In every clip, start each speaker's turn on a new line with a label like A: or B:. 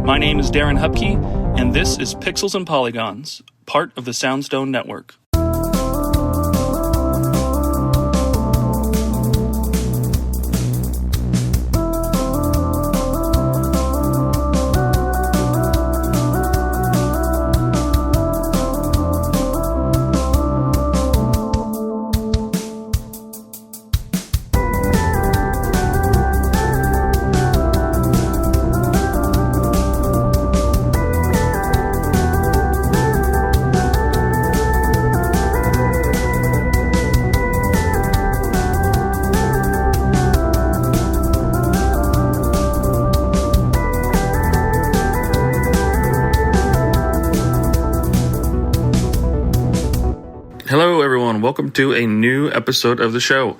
A: My name is Darren Hupke, and this is Pixels and Polygons, part of the Soundstone Network. Hello, everyone. Welcome to a new episode of the show.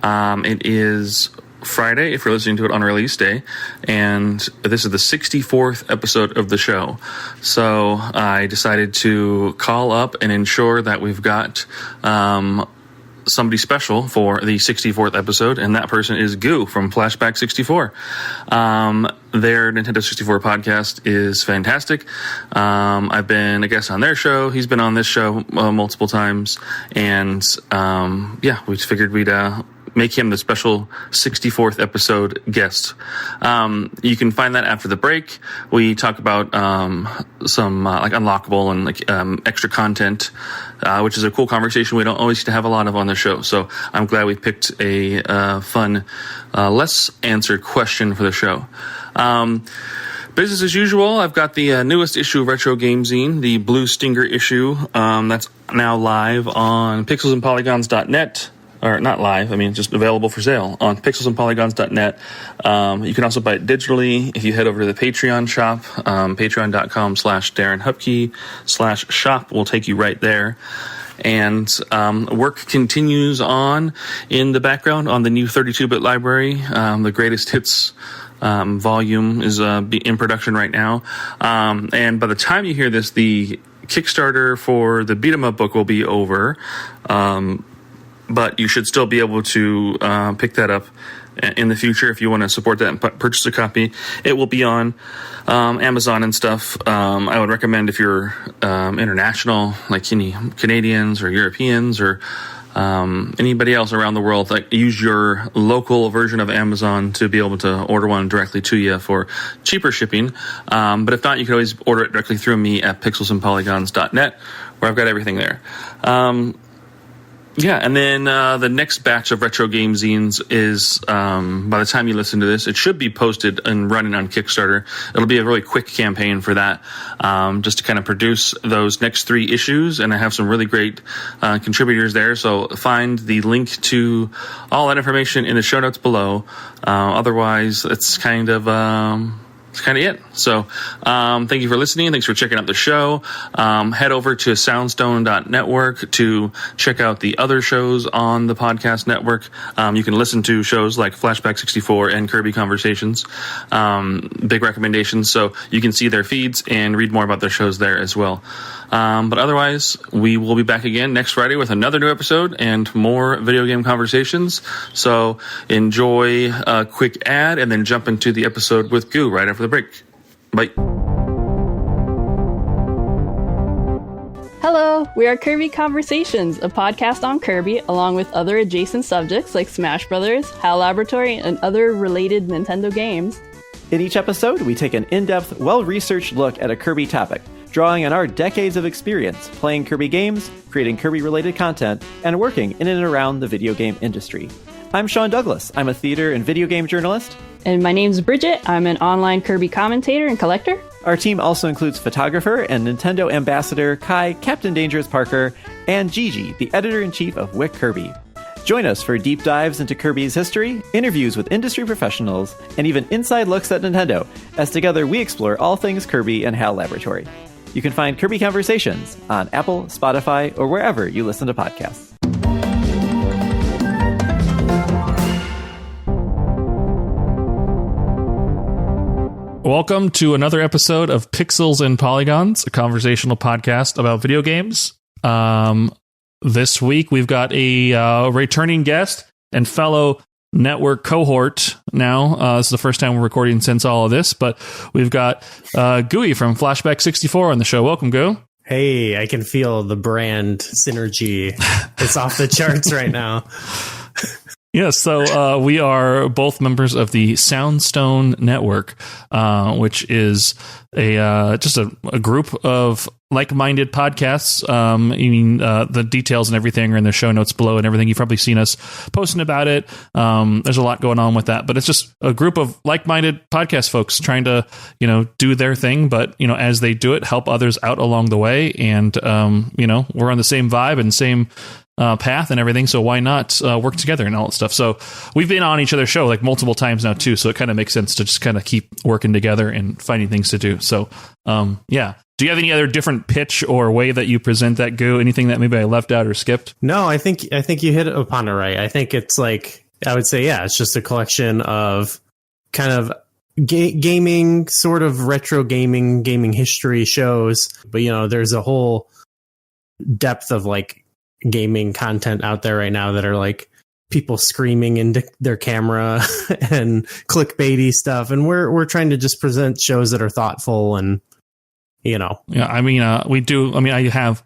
A: It is Friday, if you're listening to it on release day, and this is the 64th episode of the show. So I decided to call up and ensure that we've got somebody special for the 64th episode, and that person is Gooey from Flashback 64. Their Nintendo 64 podcast is fantastic. I've been a guest on their show. He's been on this show multiple times, and we figured we'd make him the special 64th episode guest. You can find that after the break. We talk about some like unlockable and extra content, which is a cool conversation we don't always get to have a lot of on the show. So I'm glad we picked a fun, less answered question for the show. Business as usual, I've got the newest issue of Retro Game Zine, the Blue Stinger issue, that's now live on pixelsandpolygons.net. Or not live, just available for sale on pixelsandpolygons.net. You can also buy it digitally if you head over to the Patreon shop. Patreon.com/Darren Hupke/shop will take you right there. And work continues on in the background on the new 32-bit library. The greatest hits volume is in production right now. And by the time you hear this, the Kickstarter for the beat 'em up book will be over. But you should still be able to pick that up in the future if you want to support that and purchase a copy. It will be on Amazon and stuff. I would recommend if you're international, like any Canadians or Europeans or anybody else around the world, like use your local version of Amazon to be able to order one directly to you for cheaper shipping. But if not, you can always order it directly through me at pixelsandpolygons.net, where I've got everything there. And then the next batch of Retro Game Zines is, by the time you listen to this, it should be posted and running on Kickstarter. It'll be a really quick campaign for that, just to kind of produce those next 3 issues, and I have some really great contributors there, so find the link to all that information in the show notes below. Otherwise, it's kind of it. So thank you for listening. Thanks for checking out the show. Head over to soundstone.network to check out the other shows on the podcast network. You can listen to shows like Flashback 64 and Kirby Conversations. Big recommendations. So you can see their feeds and read more about their shows there as well. But otherwise, we will be back again next Friday with another new episode and more video game conversations. So enjoy a quick ad and then jump into the episode with Gooey right after the break. Bye.
B: Hello, we are Kirby Conversations, a podcast on Kirby, along with other adjacent subjects like Smash Brothers, HAL Laboratory, and other related Nintendo games.
C: In each episode, we take an in-depth, well-researched look at a Kirby topic, drawing on our decades of experience playing Kirby games, creating Kirby-related content, and working in and around the video game industry. I'm Sean Douglas. I'm a theater and video game journalist.
B: And my name's Bridget. I'm an online Kirby commentator and collector.
C: Our team also includes photographer and Nintendo ambassador Kai Captain Dangerous Parker and Gigi, the editor-in-chief of Wick Kirby. Join us for deep dives into Kirby's history, interviews with industry professionals, and even inside looks at Nintendo, as together we explore all things Kirby and HAL Laboratory. You can find Kirby Conversations on Apple, Spotify, or wherever you listen to podcasts.
D: Welcome to another episode of Pixels and Polygons, a conversational podcast about video games. This week we've got a returning guest and fellow Network cohort now. This is the first time we're recording since all of this, but we've got Gooey from Flashback 64 on the show. Welcome, Goo.
E: Hey, I can feel the brand synergy. It's off the charts right now.
D: Yes, so we are both members of the Soundstone.network, which is just a group of like-minded podcasts. The details and everything are in the show notes below and everything. You've probably seen us posting about it. There's a lot going on with that, but it's just a group of like-minded podcast folks trying to, do their thing, but, as they do it, help others out along the way. And, we're on the same vibe and same path and everything, so why not work together and all that stuff. So we've been on each other's show like multiple times now too, so it kind of makes sense to just kind of keep working together and finding things to do. So yeah, do you have any other different pitch or way that you present that, Goo? Anything that maybe I left out or skipped?
E: No, I think you hit upon it right. I think it's like, I would say, yeah, it's just a collection of kind of gaming, sort of retro gaming history shows, but there's a whole depth of like gaming content out there right now that are like people screaming into their camera and clickbaity stuff, and we're trying to just present shows that are thoughtful and yeah, we do. I have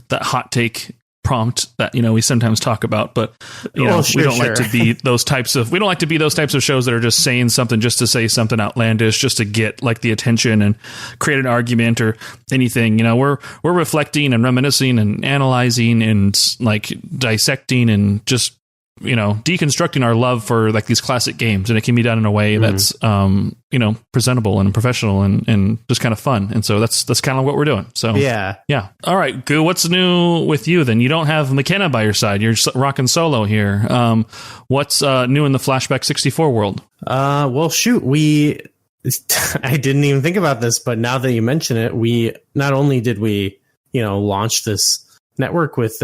E: that hot take prompt that we sometimes talk about, but we don't like to be those types of shows that are just saying something just to say something outlandish just to get like the attention and create an argument or anything. We're reflecting and reminiscing and analyzing and like dissecting and just deconstructing our love for like these classic games, and it can be done in a way that's presentable and professional and just kind of fun. And so that's kind of what we're doing. So yeah. All right, Goo, what's new with you then? You don't have McKenna by your side. You're rocking solo here. What's new in the Flashback 64 world? Well, shoot, I didn't even think about this, but now that you mention it, we not only did we launch this network with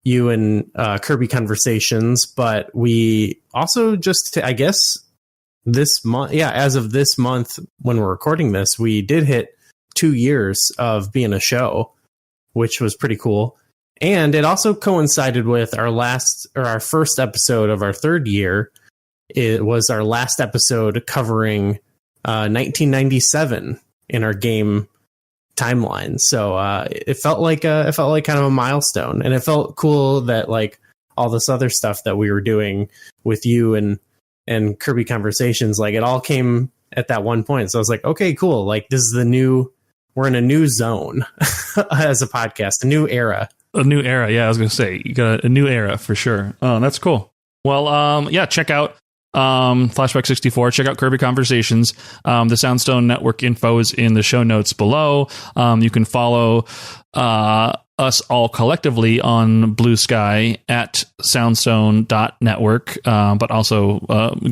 E: you and Kirby Conversations, but we also just, I guess, this month, as of this month when we're recording this, we did hit 2 years of being a show, which was pretty cool. And it also coincided with our first episode of our third year. It was our last episode covering 1997 in our game timeline. So it felt like kind of a milestone, and it felt cool that like all this other stuff that we were doing with you and Kirby Conversations, like it all came at that one point. So I was like, okay, cool. Like this is we're in a new zone as a podcast, a new era.
D: Yeah, I was going to say you got a new era for sure. Oh, that's cool. Well, check out Flashback 64. Check out Kirby Conversations. The Soundstone Network info is in the show notes below. You can follow us all collectively on Blue Sky at soundstone.network, but also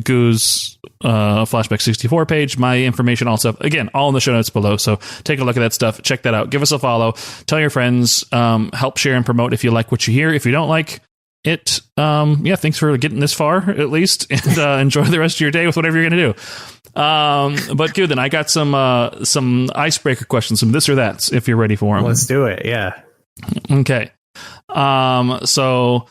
D: Goo's Flashback 64 page, my information, also again all in the show notes below. So take a look at that stuff, check that out, give us a follow, tell your friends, help share and promote if you like what you hear. If you don't like it, thanks for getting this far at least, and enjoy the rest of your day with whatever you're gonna do. But good, then I got some icebreaker questions, some this or that's, if you're ready for them.
E: Let's do it. Yeah.
D: Okay. So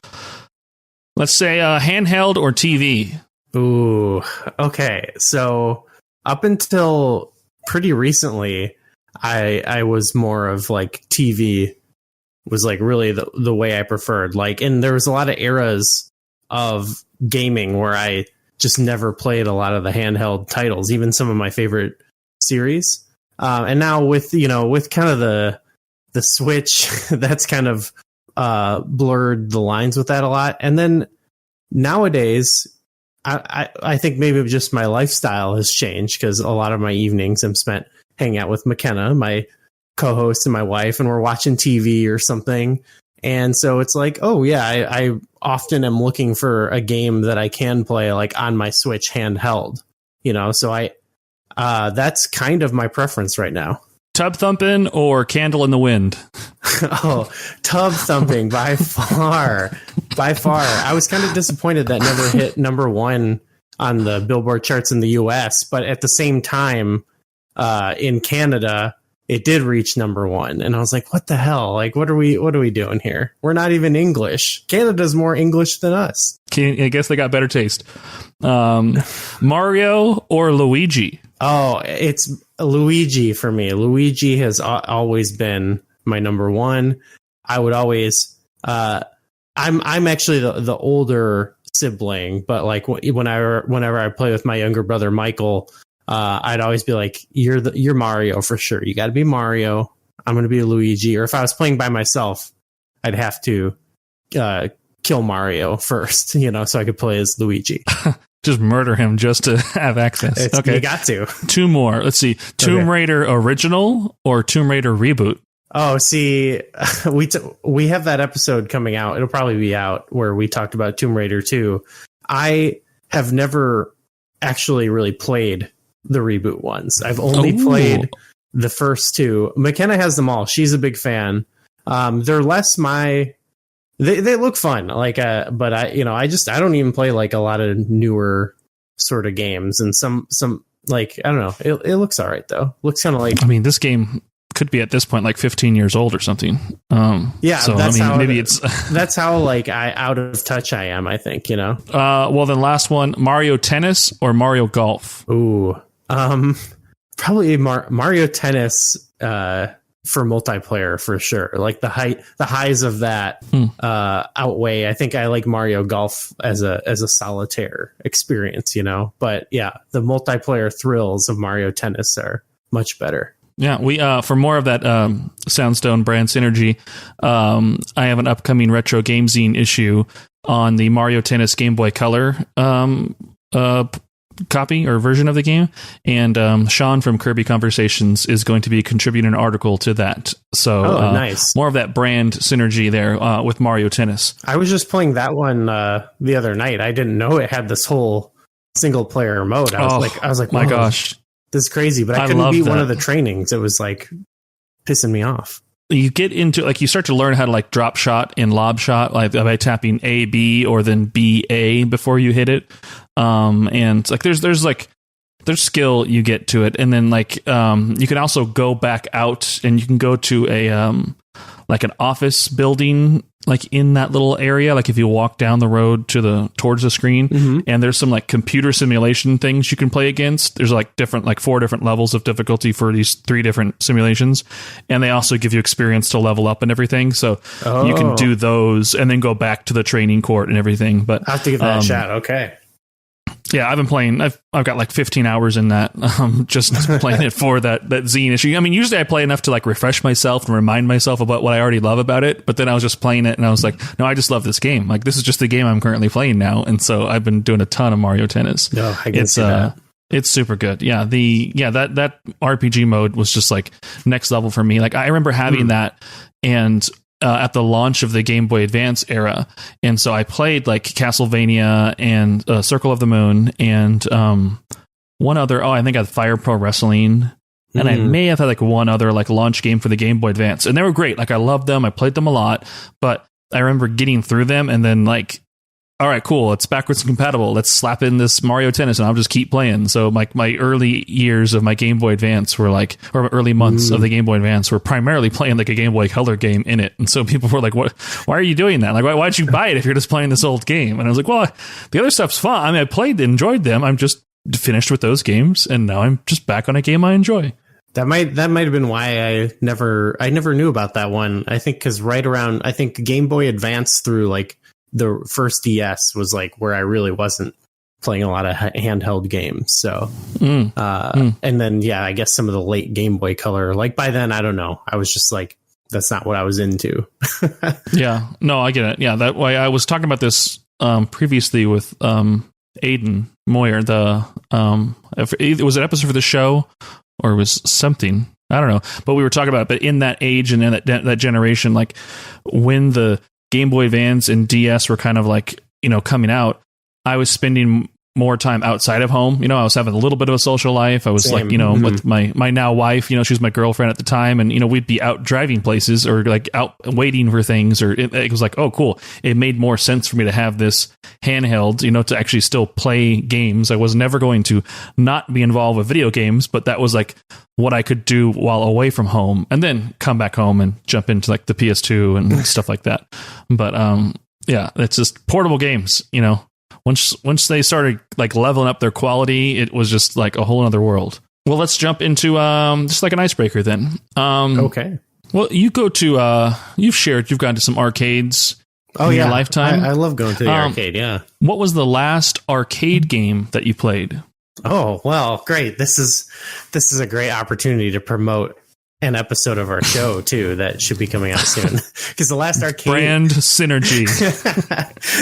D: let's say handheld or TV.
E: Ooh. Okay. So up until pretty recently, I was more of like TV was like really the way I preferred. Like, and there was a lot of eras of gaming where I just never played a lot of the handheld titles, even some of my favorite series. And now with kind of the Switch, that's kind of blurred the lines with that a lot. And then nowadays, I think maybe just my lifestyle has changed, because a lot of my evenings I'm spent hanging out with McKenna, my co-host, and my wife, and we're watching TV or something. And so it's like, oh yeah, I often am looking for a game that I can play like on my Switch handheld, so that's kind of my preference right now.
D: Tub thumping or candle in the wind?
E: Oh, tub thumping by far. I was kind of disappointed that never hit number one on the Billboard charts in the US, but at the same time, in Canada, it did reach number 1. And I was like, what the hell? Like, what are we doing here? We're not even English. Canada's more English than us.
D: I guess they got better taste. Mario or Luigi?
E: Oh, it's Luigi for me. Luigi has always been my number 1. I would always, I'm actually the older sibling, but like whenever I play with my younger brother, Michael, I'd always be like, you're Mario for sure. You got to be Mario. I'm going to be Luigi. Or if I was playing by myself, I'd have to kill Mario first, so I could play as Luigi.
D: Just murder him just to have access. Okay,
E: you got to. 2
D: more. Let's see. Tomb Raider original or Tomb Raider reboot?
E: Oh, see, we have that episode coming out. It'll probably be out where we talked about Tomb Raider 2. I have never actually really played the reboot ones. I've only played the first 2. McKenna has them all. She's a big fan. They're less they look fun. Like, but I don't even play like a lot of newer sort of games, and some like, I don't know. It looks all right though. Looks kind of like,
D: I mean, this game could be at this point like 15 years old or something.
E: Yeah,
D: so
E: that's
D: maybe it's
E: that's how like out of touch I am, I think,
D: well, then last one, Mario Tennis or Mario Golf?
E: Ooh, probably Mario Tennis for multiplayer for sure. Like the highs of that outweigh. I think I like Mario Golf as a solitaire experience, but yeah, the multiplayer thrills of Mario Tennis are much better.
D: Yeah, we for more of that Soundstone brand synergy, I have an upcoming Retro Game Zine issue on the Mario Tennis Game Boy Color copy or version of the game, and Sean from Kirby Conversations is going to be contributing an article to that. So
E: nice. More
D: of that brand synergy there with Mario Tennis.
E: I was just playing that one the other night. I didn't know it had this whole single player mode. I was like,
D: my gosh.
E: This is crazy, but I couldn't beat one of the trainings. It was like pissing me off.
D: You get into you start to learn how to like drop shot and lob shot, like by tapping A, B, or then B, A before you hit it. And like there's skill you get to it. And then like, you can also go back out and you can go to a, like an office building, like in that little area. Like if you walk down the road towards the screen, and there's some like computer simulation things you can play against. There's like 4 different levels of difficulty for these 3 different simulations. And they also give you experience to level up and everything. So you can do those and then go back to the training court and everything. But
E: I have to give that a shot. Okay.
D: Yeah, I've been playing. I've got like 15 hours in that, just playing it for that zine issue. I mean, usually I play enough to like refresh myself and remind myself about what I already love about it. But then I was just playing it and I was like, no, I just love this game. Like, this is just the game I'm currently playing now. And so I've been doing a ton of Mario Tennis.
E: No, I can see that.
D: It's super good. Yeah, that RPG mode was just like next level for me. Like, I remember having that and at the launch of the Game Boy Advance era. And so I played like Castlevania and Circle of the Moon and one other. I think I had Fire Pro Wrestling. And I may have had like one other like launch game for the Game Boy Advance. And they were great. Like I loved them. I played them a lot. But I remember getting through them and then like, all right, cool. It's backwards compatible. Let's slap in this Mario Tennis and I'll just keep playing. So like my early years of my Game Boy Advance were like, or early months of the Game Boy Advance were primarily playing like a Game Boy Color game in it. And so people were like, "What? Why are you doing that? Like, why'd you buy it if you're just playing this old game?" And I was like, "Well, the other stuff's fun. I mean, I enjoyed them. I'm just finished with those games, and now I'm just back on a game I enjoy."
E: That might have been why I never knew about that one. I think because right around Game Boy Advance through like the first DS was like where I really wasn't playing a lot of handheld games. So, and then, yeah, I guess some of the late Game Boy Color, like by then, I don't know. I was just like, that's not what I was into.
D: Yeah, no, I get it. Yeah. That way I was talking about this, previously with, Aiden Moyer, it was an episode for the show or it was something, I don't know, but we were talking about it, but in that age and in that generation, like when the Game Boy Advance and DS were kind of like, coming out, I was spending more time outside of home. I was having a little bit of a social life. I was
E: Same.
D: With my now wife, she was my girlfriend at the time. And, we'd be out driving places or like out waiting for things, or it was like, oh, cool. It made more sense for me to have this handheld, to actually still play games. I was never going to not be involved with video games, but that was like what I could do while away from home, and then come back home and jump into like the PS2 and stuff like that. But, yeah, it's just portable games, Once they started like leveling up their quality, it was just like a whole other world. Well, let's jump into just like an icebreaker then.
E: Okay.
D: Well, you've gone to some arcades in your lifetime.
E: I love going to the arcade, yeah.
D: What was the last arcade game that you played?
E: Oh, well, great. This is a great opportunity to promote an episode of our show too that should be coming out soon, because the last arcade
D: brand synergy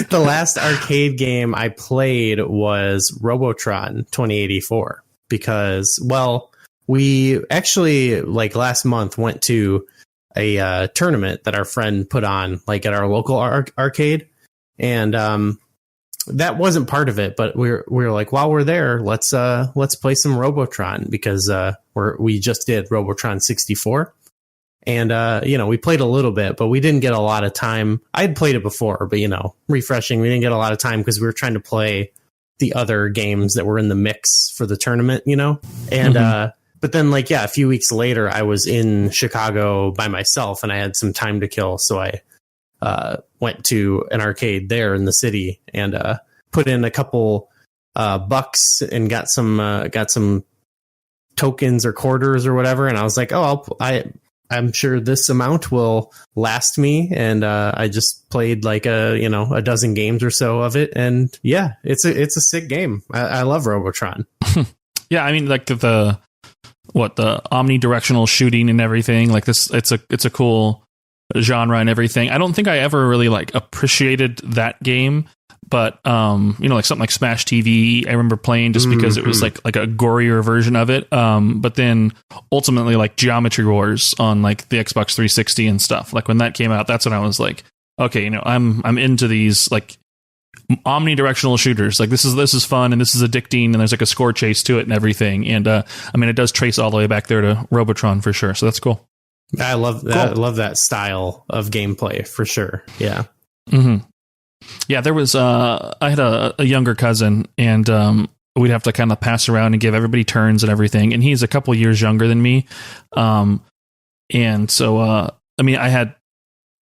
E: the last arcade game I played was Robotron 2084, because, well, we actually like last month went to a tournament that our friend put on like at our local arcade, and that wasn't part of it, but we were like, while we're there, let's play some Robotron, because we just did Robotron 64, and we played a little bit, but we didn't get a lot of time. I'd played it before, but refreshing. We didn't get a lot of time because we were trying to play the other games that were in the mix for the tournament, and but then a few weeks later, I was in Chicago by myself and I had some time to kill, so I went to an arcade there in the city and put in a couple bucks and got some tokens or quarters or whatever, and I was like, I'm sure this amount will last me, and I just played like a dozen games or so of it, and yeah, it's a sick game. I love Robotron.
D: Yeah, I mean, like the omnidirectional shooting and everything, like this, it's a cool genre and everything. I don't think I ever really like appreciated that game, but like something like Smash TV I remember playing just because it was like a gorier version of it, but then ultimately like Geometry Wars on like the Xbox 360 and stuff, like when that came out, that's when I was like, okay, I'm into these like omnidirectional shooters. Like this is fun and this is addicting, and there's like a score chase to it and everything, and I mean, it does trace all the way back there to Robotron for sure, so that's cool.
E: I love that. Cool. I love that style of gameplay for sure. Yeah.
D: Mm-hmm. Yeah, there was I had a younger cousin, and we'd have to kind of pass around and give everybody turns and everything, and he's a couple years younger than me, and so I mean,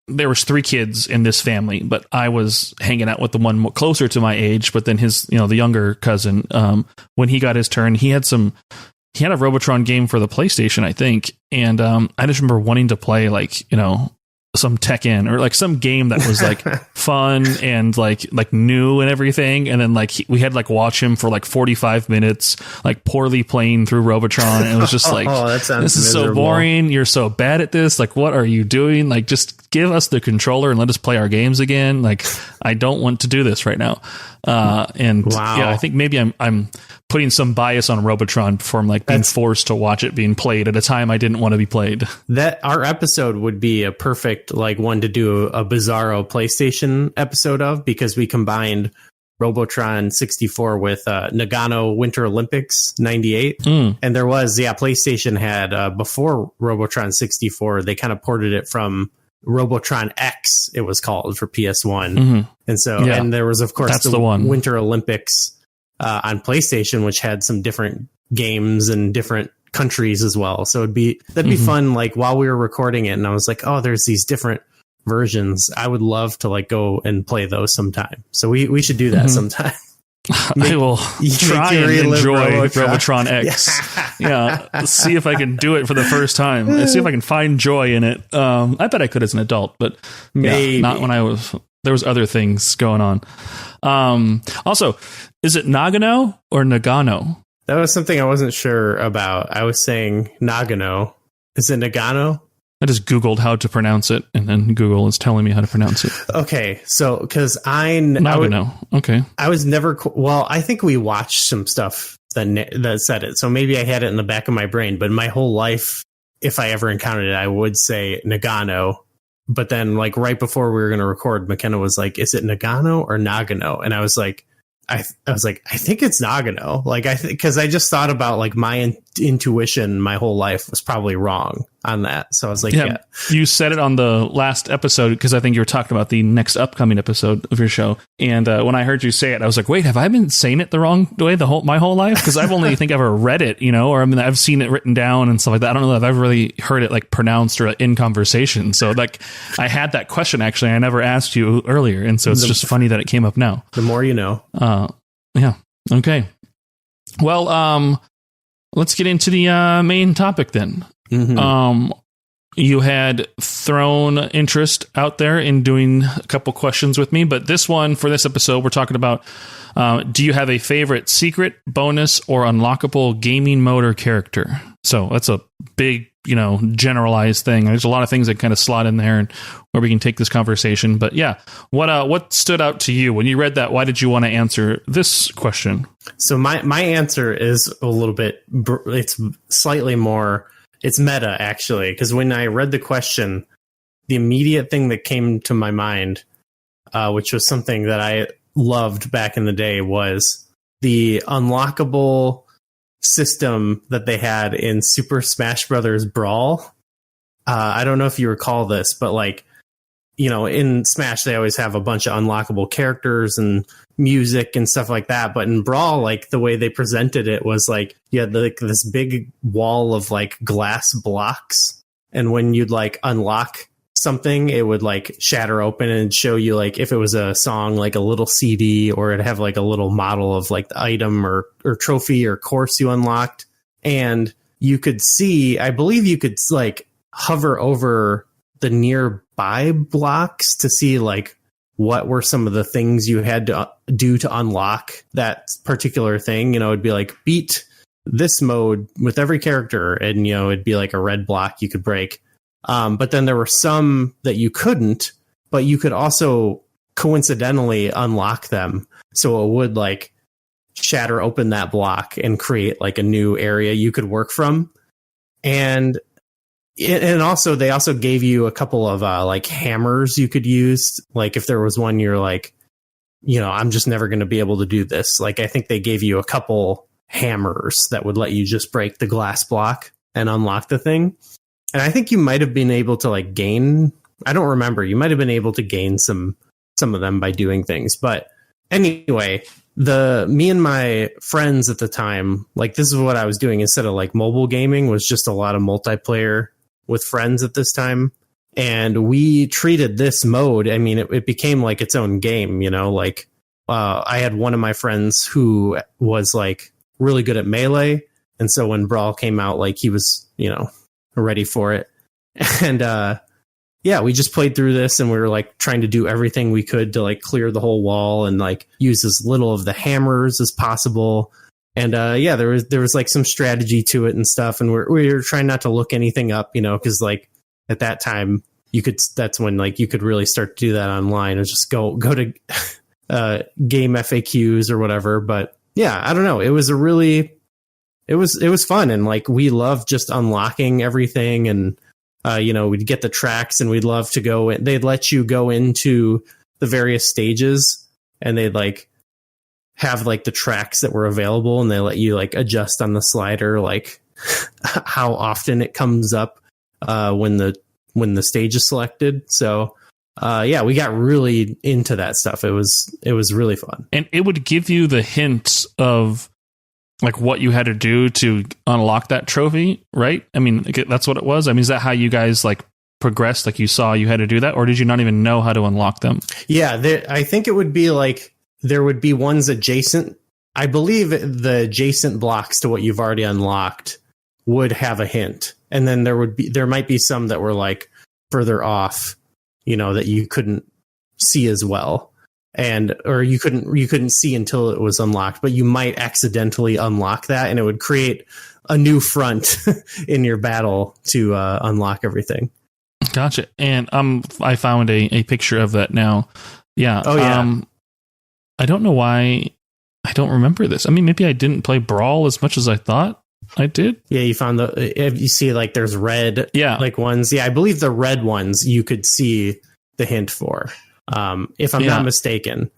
D: there was 3 kids in this family, but I was hanging out with the one closer to my age, but then his the younger cousin, when he got his turn, he had a Robotron game for the PlayStation, I think. And I just remember wanting to play like, some Tekken or like some game that was like fun and like new and everything. And then like we had like watch him for like 45 minutes, like poorly playing through Robotron. And it was just like,
E: that sounds
D: this is
E: miserable.
D: so boring. You're so bad at this. Like, what are you doing? Like, just give us the controller and let us play our games again. Like, I don't want to do this right now. And
E: wow.
D: Yeah, I think maybe I'm putting some bias on Robotron from like being forced to watch it being played at a time I didn't want to be played. That
E: our episode would be a perfect like one to do a Bizarro PlayStation episode of, because we combined Robotron 64 with Nagano Winter Olympics 98. And there was, PlayStation had before Robotron 64, they kind of ported it from Robotron X, it was called, for PS1. And so, and there was, of course, the one Winter Olympics on PlayStation, which had some different games and different countries as well. So that'd be fun. Like while we were recording it, and I was like, oh, there's these different versions. I would love to like go and play those sometime. So we should do that sometime.
D: I will try and enjoy Robotron X. Yeah, see if I can do it for the first time. And see if I can find joy in it. I bet I could as an adult, but maybe not when there was other things going on. Also, is it Nagano or Nagano?
E: That was something I wasn't sure about. I was saying Nagano. Is it Nagano?
D: I just Googled how to pronounce it, and then Google is telling me how to pronounce it.
E: Okay, so because
D: Nagano. Okay,
E: I was never. Well, I think we watched some stuff that said it, so maybe I had it in the back of my brain. But my whole life, if I ever encountered it, I would say Nagano. But then, like right before we were going to record, McKenna was like, "Is it Nagano or Nagano?" And I was like, I was like, I think it's Nagano. Like, because I just thought about like my intuition my whole life was probably wrong on that. So I was like, yeah.
D: You said it on the last episode because I think you were talking about the next upcoming episode of your show. And when I heard you say it, I was like, wait, have I been saying it the wrong way my whole life? Because I've only think I've ever read it, or I mean, I've seen it written down and stuff like that. I don't know if I've ever really heard it like pronounced or in conversation. So like, I had that question actually. I never asked you earlier, and so it's just funny that it came up now.
E: The more you know.
D: Yeah. Okay. Well, let's get into the main topic then. Mm-hmm. You had thrown interest out there in doing a couple questions with me, but this one for this episode, we're talking about, do you have a favorite secret, bonus, or unlockable gaming mode or character? So that's a big, generalized thing. There's a lot of things that kind of slot in there and where we can take this conversation. But yeah, what stood out to you when you read that? Why did you want to answer this question?
E: So my answer is a little bit, it's slightly more, it's meta actually, because when I read the question, the immediate thing that came to my mind, which was something that I loved back in the day, was the unlockable system that they had in Super Smash Brothers Brawl. I don't know if you recall this, but like, in Smash, they always have a bunch of unlockable characters and music and stuff like that. But in Brawl, like the way they presented it was like you had like this big wall of like glass blocks. And when you'd like unlock something, it would like shatter open and show you like if it was a song, like a little CD, or it'd have like a little model of like the item or trophy or course you unlocked. And you could see, I believe you could like hover over the nearby blocks to see like what were some of the things you had to do to unlock that particular thing. It'd be like beat this mode with every character, and it'd be like a red block you could break. But then there were some that you couldn't, but you could also coincidentally unlock them. So it would like shatter open that block and create like a new area you could work from. And also they also gave you a couple of like hammers you could use. Like if there was one you're like, I'm just never going to be able to do this. Like I think they gave you a couple hammers that would let you just break the glass block and unlock the thing. And I think you might have been able to like gain, I don't remember, you might have been able to gain some of them by doing things. But anyway, me and my friends at the time, like this is what I was doing instead of like mobile gaming, was just a lot of multiplayer with friends at this time. And we treated this mode, I mean, it became like its own game, like I had one of my friends who was like really good at Melee. And so when Brawl came out, like he was, ready for it. And we just played through this, and we were like trying to do everything we could to like clear the whole wall and like use as little of the hammers as possible. And there was like some strategy to it and stuff, and we were trying not to look anything up, because like at that time that's when like you could really start to do that online, and just go to game FAQs or whatever. But yeah, I don't know, it was it was fun, and like we loved just unlocking everything, and we'd get the tracks, and we'd love to go in. They'd let you go into the various stages, and they'd like have like the tracks that were available, and they let you like adjust on the slider like how often it comes up when the stage is selected. So we got really into that stuff. It was really fun,
D: and it would give you the hints of like what you had to do to unlock that trophy, right? I mean, that's what it was. I mean, is that how you guys like progressed? Like you saw you had to do that, or did you not even know how to unlock them?
E: Yeah, I think it would be like there would be ones adjacent. I believe the adjacent blocks to what you've already unlocked would have a hint, and then there might be some that were like further off, that you couldn't see as well. Or you couldn't see until it was unlocked, but you might accidentally unlock that, and it would create a new front in your battle to unlock everything.
D: Gotcha. And I found a picture of that now. Yeah.
E: Oh yeah.
D: I don't know why I don't remember this. I mean, maybe I didn't play Brawl as much as I thought I did.
E: Yeah, you found if you see like there's red, like ones. Yeah, I believe the red ones you could see the hint for. If I'm not mistaken.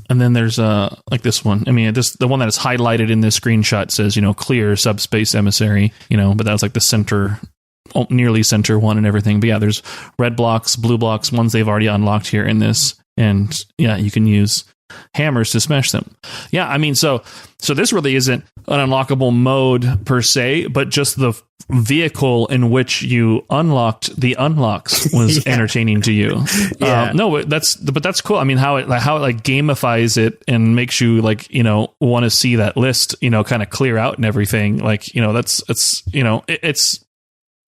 D: And then there's like this one. I mean, the one that is highlighted in this screenshot says, clear subspace emissary, but that was like the center, nearly center one and everything. But yeah, there's red blocks, blue blocks, ones they've already unlocked here in this. And yeah, you can use hammers to smash them. Yeah, I mean, so this really isn't an unlockable mode per se, but just the vehicle in which you unlocked the unlocks was entertaining to you.
E: Yeah.
D: No, that's cool. I mean, how it like gamifies it and makes you like, want to see that list, kind of clear out and everything. Like, it's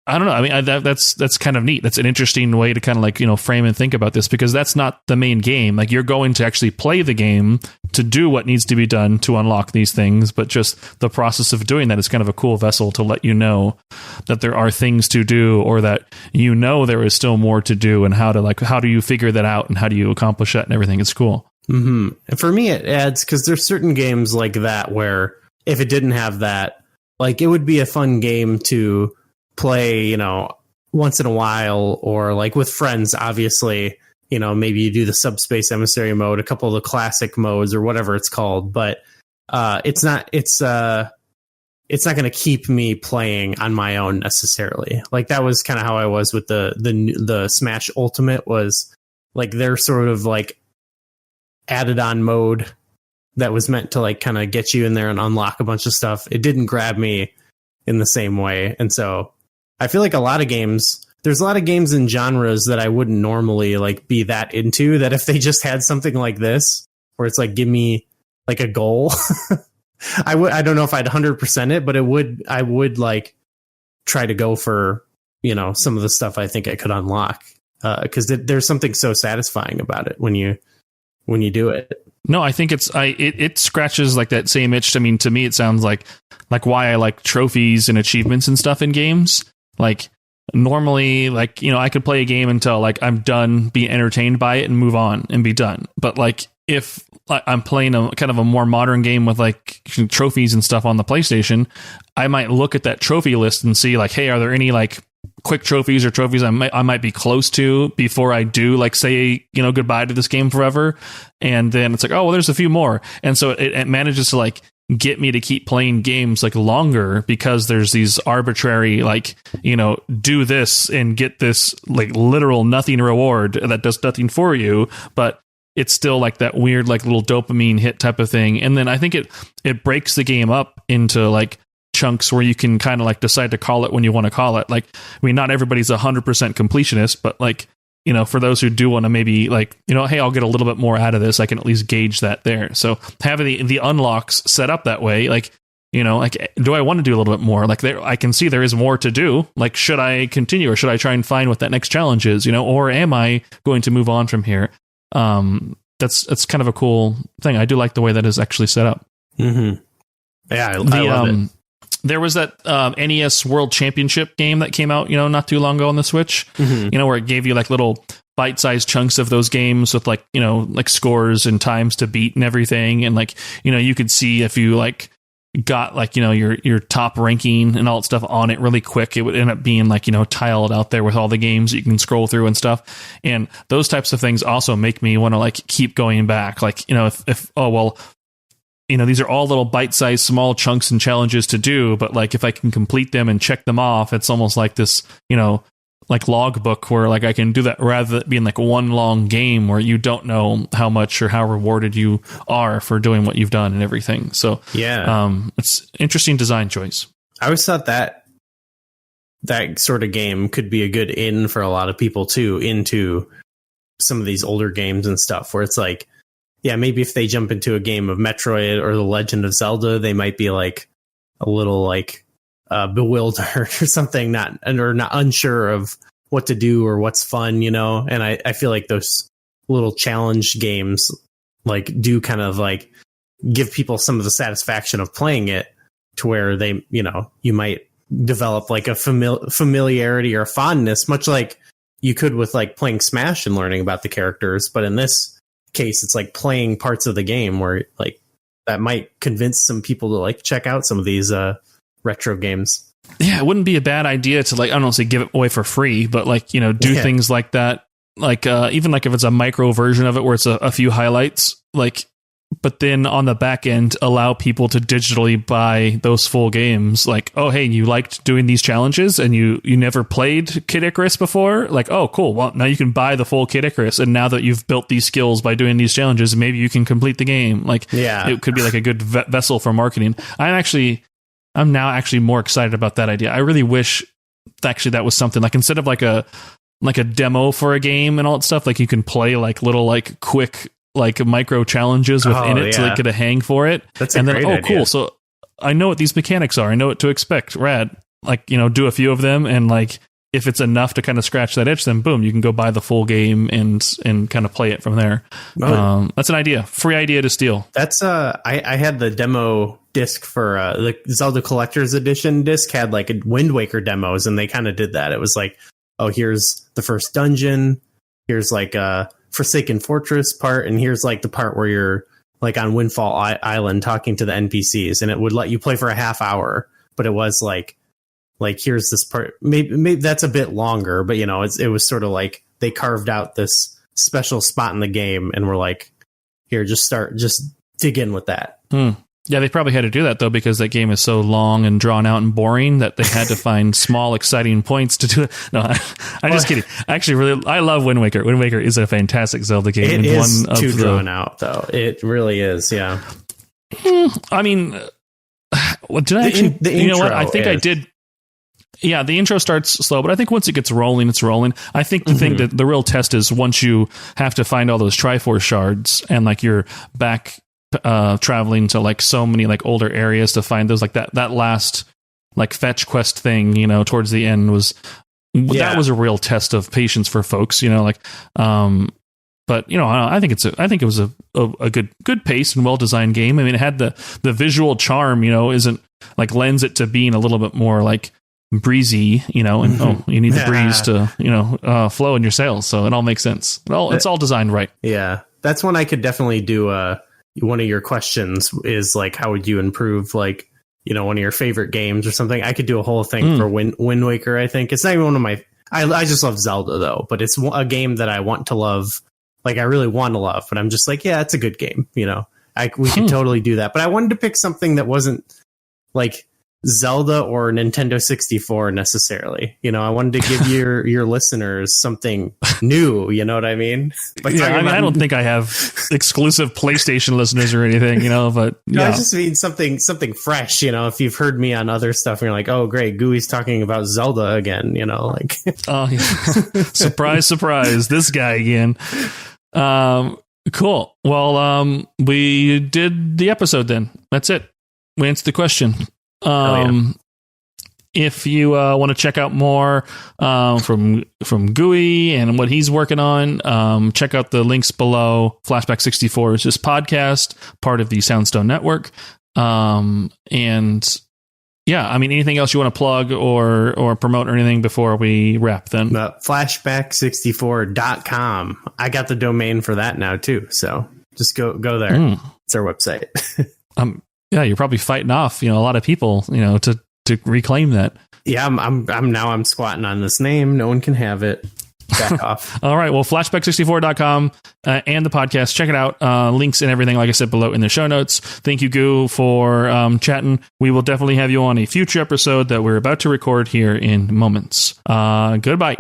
D: I don't know. I mean, that's kind of neat. That's an interesting way to kind of like, frame and think about this, because that's not the main game. Like, you're going to actually play the game to do what needs to be done to unlock these things. But just the process of doing that is kind of a cool vessel to let you know that there are things to do, or that, there is still more to do, and how do you figure that out and how do you accomplish that and everything. It's cool.
E: Mm-hmm. And for me, it adds, because there's certain games like that where if it didn't have that, like, it would be a fun game to play, once in a while, or like with friends, obviously, maybe you do the subspace emissary mode, a couple of the classic modes or whatever it's called, but it's not going to keep me playing on my own necessarily. Like, that was kind of how I was with the Smash Ultimate, was like their sort of like added on mode that was meant to like kind of get you in there and unlock a bunch of stuff. It didn't grab me in the same way. And so I feel like there's a lot of games and genres that I wouldn't normally like be that into, that if they just had something like this, where it's like, give me like a goal, I don't know if I'd 100% it, but I would like try to go for, some of the stuff I think I could unlock. Cause there's something so satisfying about it when you do it.
D: No, I think it scratches like that same itch. I mean, to me, it sounds like why I like trophies and achievements and stuff in games. Like, normally, like, I could play a game until like I'm done, be entertained by it, and move on and be done. But like, if I'm playing a kind of a more modern game with like trophies and stuff on the PlayStation, I might look at that trophy list and see like, hey, are there any like quick trophies or trophies I might be close to before I do like say, goodbye to this game forever. And then it's like, oh, well, there's a few more. And so it manages to like get me to keep playing games like longer, because there's these arbitrary like, do this and get this like literal nothing reward that does nothing for you, but it's still like that weird like little dopamine hit type of thing. And then I think it breaks the game up into like chunks where you can kind of like decide to call it when you want to call it. Like, I mean, not everybody's 100% completionist, but like, for those who do want to maybe like, hey, I'll get a little bit more out of this, I can at least gauge that there. So having the unlocks set up that way, like, like, do I want to do a little bit more? Like, I can see there is more to do. Like, should I continue, or should I try and find what that next challenge is, or am I going to move on from here? That's kind of a cool thing. I do like the way that is actually set up.
E: Mm-hmm. Yeah, I love it.
D: There was that NES World Championship game that came out, not too long ago on the Switch, where it gave you like little bite-sized chunks of those games with like, like scores and times to beat and everything. And like, you could see if you like got like, your top ranking and all that stuff on it really quick, it would end up being like, tiled out there with all the games that you can scroll through and stuff. And those types of things also make me want to like keep going back. Like, if oh, well, these are all little bite-sized small chunks and challenges to do, but like if I can complete them and check them off, it's almost like this, like logbook where like I can do that rather than being like one long game where you don't know how much or how rewarded you are for doing what you've done and everything. So
E: yeah,
D: it's interesting design choice.
E: I always thought that sort of game could be a good in for a lot of people too, into some of these older games and stuff where it's like, yeah, maybe if they jump into a game of Metroid or The Legend of Zelda, they might be like a little like bewildered or something, not unsure of what to do or what's fun, And I feel like those little challenge games like do kind of like give people some of the satisfaction of playing it, to where they, you might develop like a familiarity or fondness, much like you could with like playing Smash and learning about the characters. But in this case, it's like playing parts of the game where like that might convince some people to like check out some of these retro games.
D: Yeah, it wouldn't be a bad idea to like, I don't say give it away for free, but like, do things like that like even like if it's a micro version of it where it's a few highlights, like, but then on the back end allow people to digitally buy those full games. Like, oh, hey, you liked doing these challenges and you never played Kid Icarus before? Like, oh, cool. Well, now you can buy the full Kid Icarus, and now that you've built these skills by doing these challenges, maybe you can complete the game. Like, it could be like a good vessel for marketing. I'm now actually more excited about that idea. I really wish actually that was something like, instead of like a demo for a game and all that stuff, like you can play like little like quick like micro challenges within it to like get a hang for it.
E: That's
D: and
E: a
D: then
E: great idea.
D: Cool. So I know what these mechanics are. I know what to expect. Rad. Like, do a few of them, and like if it's enough to kind of scratch that itch, then boom, you can go buy the full game and kind of play it from there. That's an idea. Free idea to steal.
E: That's I had the demo disc for the Zelda Collector's Edition disc, had like a Wind Waker demos, and they kind of did that. It was like, oh, here's the first dungeon, here's like a Forsaken Fortress part, and here's like the part where you're like on Windfall Island talking to the NPCs, and it would let you play for a half hour, but it was like here's this part. Maybe that's a bit longer, but it was sort of like they carved out this special spot in the game and were like, here, just dig in with that.
D: Yeah, they probably had to do that, though, because that game is so long and drawn out and boring that they had to find small, exciting points to do it. No, I'm just kidding. Actually, I love Wind Waker. Wind Waker is a fantastic Zelda game.
E: It is too drawn out, though. It really is, yeah.
D: I mean, did I actually... You know what? I think I did... Yeah, the intro starts slow, but I think once it gets rolling, it's rolling. I think the thing that the real test is once you have to find all those Triforce shards and like you're back... traveling to like so many like older areas to find those, like that last like fetch quest thing, towards the end that was a real test of patience for folks, but I think it was a good pace and well designed game. I mean, it had the visual charm, isn't like lends it to being a little bit more like breezy, and you need the breeze to flow in your sails, so it all makes sense. It's all designed right.
E: Yeah, that's one I could definitely do. One of your questions is like, how would you improve like, one of your favorite games or something? I could do a whole thing for Wind Waker. I think it's not even one of my, I just love Zelda though, but it's a game that I want to love. Like I really want to love, but I'm just like, yeah, it's a good game. We could totally do that. But I wanted to pick something that wasn't like Zelda or Nintendo 64 necessarily. I wanted to give your listeners something new, you know what I mean?
D: I don't think I have exclusive PlayStation listeners or anything, but yeah.
E: I just mean something fresh, if you've heard me on other stuff and you're like, oh great, Gooey's talking about Zelda again, like
D: oh yeah. surprise, this guy again. Cool. Well, we did the episode then. That's it. We answered the question. If you want to check out more from Gooey and what he's working on, check out the links below. Flashback 64 is just podcast, part of the Soundstone Network. And yeah, I mean, anything else you want to plug or promote or anything before we wrap then?
E: Flashback64.com. I got the domain for that now too. So just go there. It's our website.
D: Yeah, you're probably fighting off, a lot of people, to reclaim that.
E: Yeah, I'm squatting on this name. No one can have it. Back off.
D: All right. Well, flashback64.com and the podcast. Check it out. Links and everything, like I said, below in the show notes. Thank you, Goo, for chatting. We will definitely have you on a future episode that we're about to record here in moments. Goodbye.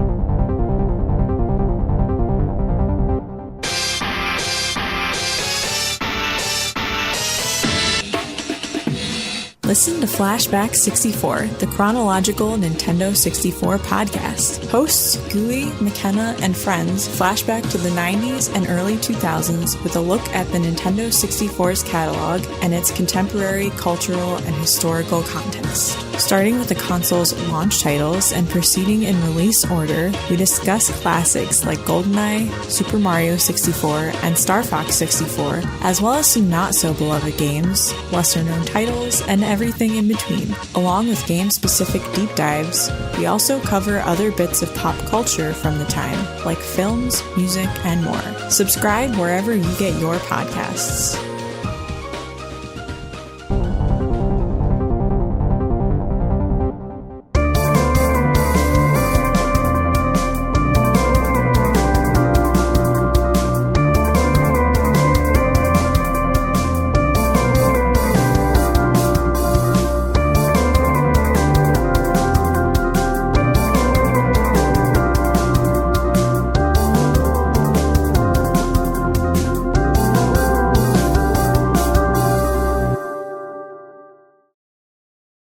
F: Listen to Flashback 64, the chronological Nintendo 64 podcast. Hosts Gooey, McKenna, and friends flashback to the 90s and early 2000s with a look at the Nintendo 64's catalog and its contemporary cultural and historical context. Starting with the console's launch titles and proceeding in release order, we discuss classics like GoldenEye, Super Mario 64, and Star Fox 64, as well as some not-so-beloved games, lesser-known titles, and everything in between. Along with game-specific deep dives, we also cover other bits of pop culture from the time, like films, music, and more. Subscribe wherever you get your podcasts.